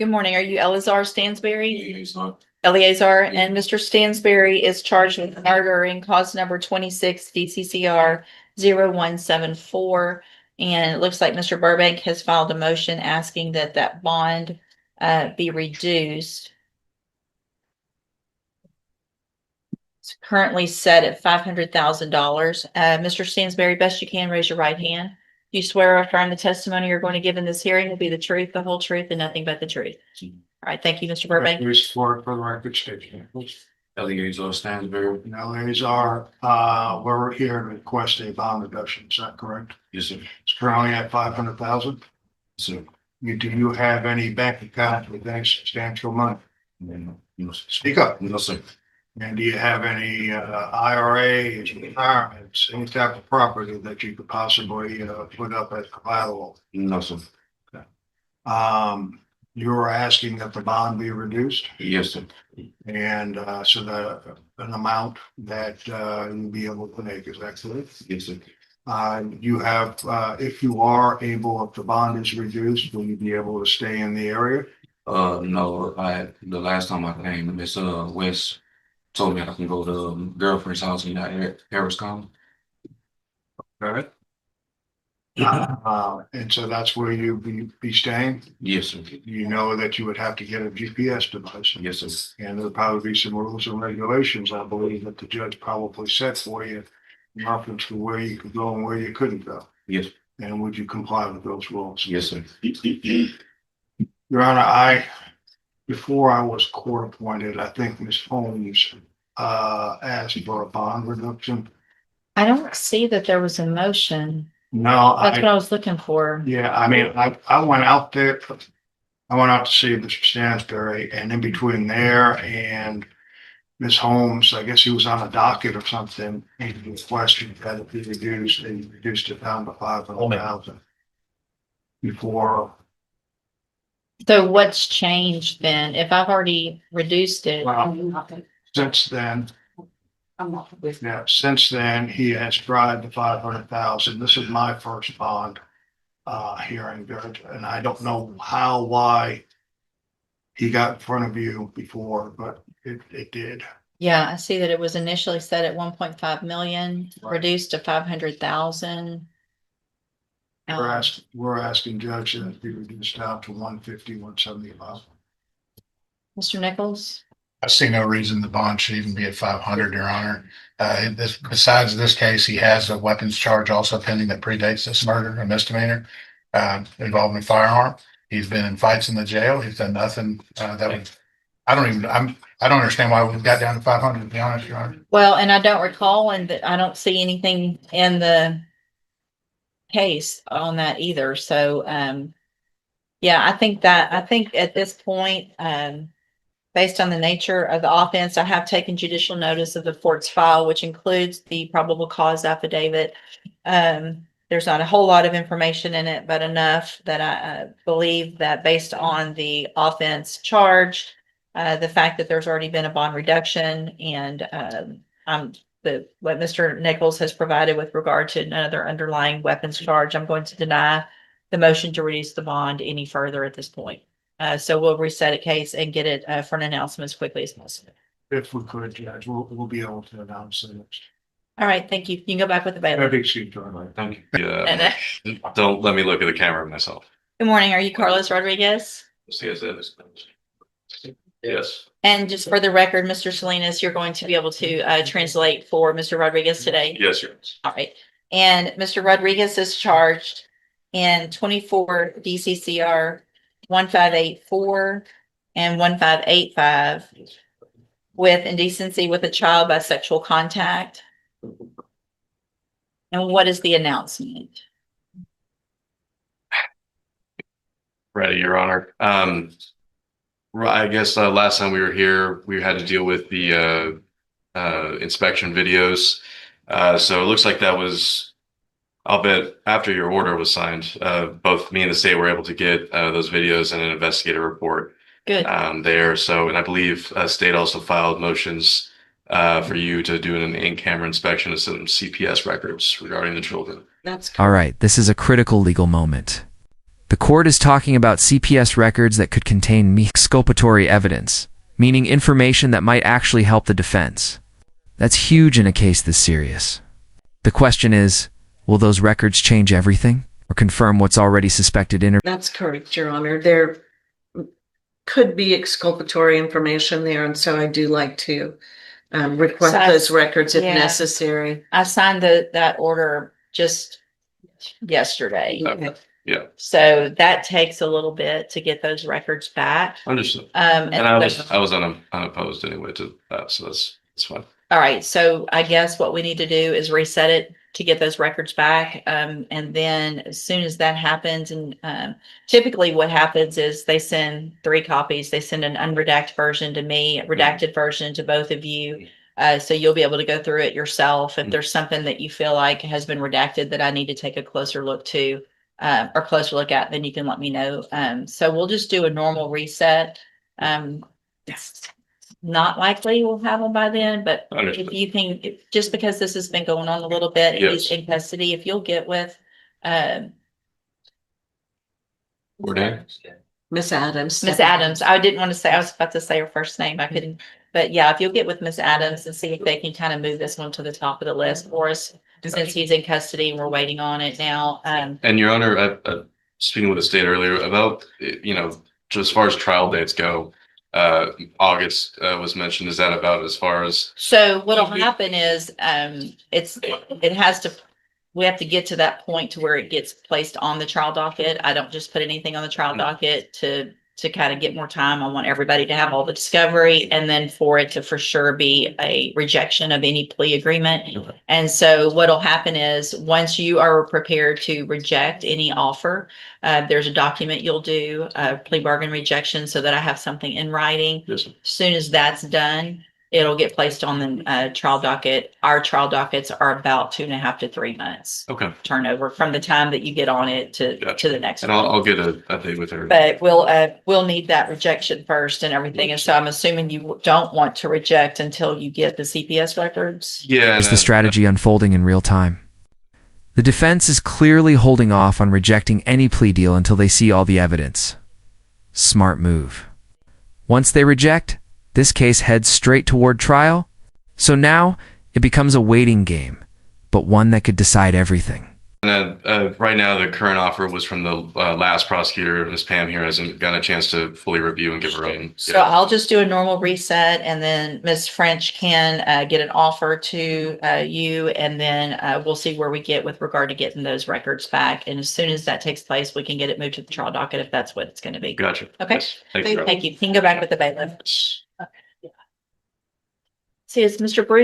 Good morning. Are you Eleazar Stanberry? He's not. Eleazar, and Mr. Stansberry is charged with murder in cause number 26 DCCR 0174. And it looks like Mr. Burbank has filed a motion asking that that bond be reduced. It's currently set at $500,000. Mr. Stansberry, best you can, raise your right hand. Do you swear or affirm the testimony you're going to give in this hearing will be the truth, the whole truth, and nothing but the truth? All right, thank you, Mr. Burbank. Please for the record statement. Eleazar Stanberry. Now, Eleazar, we're here to request a bond reduction. Is that correct? Yes, sir. It's currently at 500,000. Sir. Do you have any bank accounts with any substantial money? No, sir. Speak up. No, sir. And do you have any IRAs, retirements, any type of property that you could possibly put up as collateral? No, sir. You were asking that the bond be reduced, Yes, sir. and so that an amount that you'll be able to make, is that correct? Yes, sir. You have, if you are able, if the bond is reduced, will you be able to stay in the area? No, the last time I came, Miss West told me I can go to girlfriend's house in Harris County. All right. And so that's where you be staying? Yes, sir. You know that you would have to get a GPS device. Yes, sir. And there'll probably be some rules and regulations, I believe, that the judge probably set for you in reference to where you could go and where you couldn't go. Yes. And would you comply with those rules? Yes, sir. Your Honor, before I was court appointed, I think Ms. Holmes asked for a bond reduction. I don't see that there was a motion. No, That's what I was looking for. yeah, I mean, I went out there, I went out to see Mr. Stansberry, and in between there and Ms. Holmes, I guess he was on a docket or something, he requested that it be reduced, and he reduced it down to 500,000 before. So what's changed then? If I've already reduced it? Well, since then, yeah, since then, he has tried the 500,000. This is my first bond hearing, Judge, and I don't know why he got in front of you before, but it did. Yeah, I see that it was initially set at 1.5 million, Right. reduced to 500,000. We're asking Judge that it be reduced down to 150, 175. Mr. Nichols? I see no reason the bond should even be at 500, Your Honor. Besides this case, he has a weapons charge also pending that predates this murder, a misdemeanor involving a firearm. He's been in fights in the jail. He's done nothing I don't understand why we got down to 500, to be honest, Your Honor. Well, and I don't recall, and I don't see anything in the case on that either. So, yeah, I think at this point, based on the nature of the offense, I have taken judicial notice of the court's file, which includes the probable cause affidavit. There's not a whole lot of information in it, but enough that I believe that based on the offense charged, the fact that there's already been a bond reduction and what Mr. Nichols has provided with regard to another underlying weapons charge, I'm going to deny the motion to reduce the bond any further at this point. So we'll reset a case and get it for an announcement as quickly as possible. If we could, Judge, we'll be able to announce it next. All right, thank you. You can go back with the bailiff. Excuse me. Thank you. Yeah, don't let me look at the camera myself. Good morning. Are you Carlos Rodriguez? Yes. And just for the record, Mr. Salinas, you're going to be able to translate for Mr. Rodriguez today. Yes, yes. All right. And Mr. Rodriguez is charged in 24 DCCR 1584 and 1585 with indecency with a child by sexual contact. And what is the announcement? Ready, Your Honor. I guess last time we were here, we had to deal with the inspection videos. So it looks like that was, I'll bet after your order was signed, both me and the state were able to get those videos and an investigative report. Good. There. So, and I believe state also filed motions for you to do an in-camera inspection of some CPS records regarding the children. That's All right, this is a critical legal moment. The court is talking about CPS records that could contain exculpatory evidence, meaning information that might actually help the defense. That's huge in a case this serious. The question is, will those records change everything or confirm what's already suspected in? That's correct, Your Honor. There could be exculpatory information there, and so I do like to request So those records if yeah. necessary. I signed that order just yesterday. Okay. Yeah, So that takes a little bit to get those records back. understood. And And I so- was unopposed anyway to that, so that's fine. all right, so I guess what we need to do is reset it to get those records back. And then as soon as that happens, and typically what happens is they send 3 copies. They send an unredacted version to me, a redacted version to both of you. So you'll be able to go through it yourself. If there's something that you feel like has been redacted that I need to take a closer look to, or closer look at, then you can let me know. So we'll just do a normal reset. It's not likely we'll have them by then, but Understood. if you can, just because this has been going on a little bit, he's Yes. in custody, if you'll get with, Bourdain? Miss Adams. Miss Adams, I didn't want to say, I was about to say her first name, I couldn't, but yeah, if you'll get with Miss Adams and see if they can kind of move this one to the top of the list for us, since he's in custody and we're waiting on it now. And Your Honor, speaking with the state earlier about, just as far as trial dates go, August was mentioned. Is that about as far as? So what'll happen is, we have to get to that point to where it gets placed on the trial docket. I don't just put anything on the trial docket to kind of get more time. I want everybody to have all the discovery and then for it to for sure be a rejection of any plea agreement. Okay. And so what'll happen is once you are prepared to reject any offer, there's a document you'll do, a plea bargain rejection, so that I have something in writing. Yes. As soon as that's done, it'll get placed on the trial docket. Our trial dockets are about 2.5 to 3 months Okay. turnover from the time that you get on it to Gotcha. the next And one. I'll get a date with her. But we'll need that rejection first and everything. And so I'm assuming you don't want to reject until you get the CPS records. Yeah. Is the strategy unfolding in real time? The defense is clearly holding off on rejecting any plea deal until they see all the evidence. Smart move. Once they reject, this case heads straight toward trial. So now it becomes a waiting game, but one that could decide everything. And right now, the current offer was from the last prosecutor. Ms. Pam here hasn't gotten a chance to fully review and give her own. So I'll just do a normal reset and then Ms. French can get an offer to you, and then we'll see where we get with regard to getting those records back. And as soon as that takes place, we can get it moved to the trial docket if that's what it's going to be. Gotcha. Okay. Yes. Thank you. Thank you. You can go back with the bailiff. See, it's Mr. Bruce.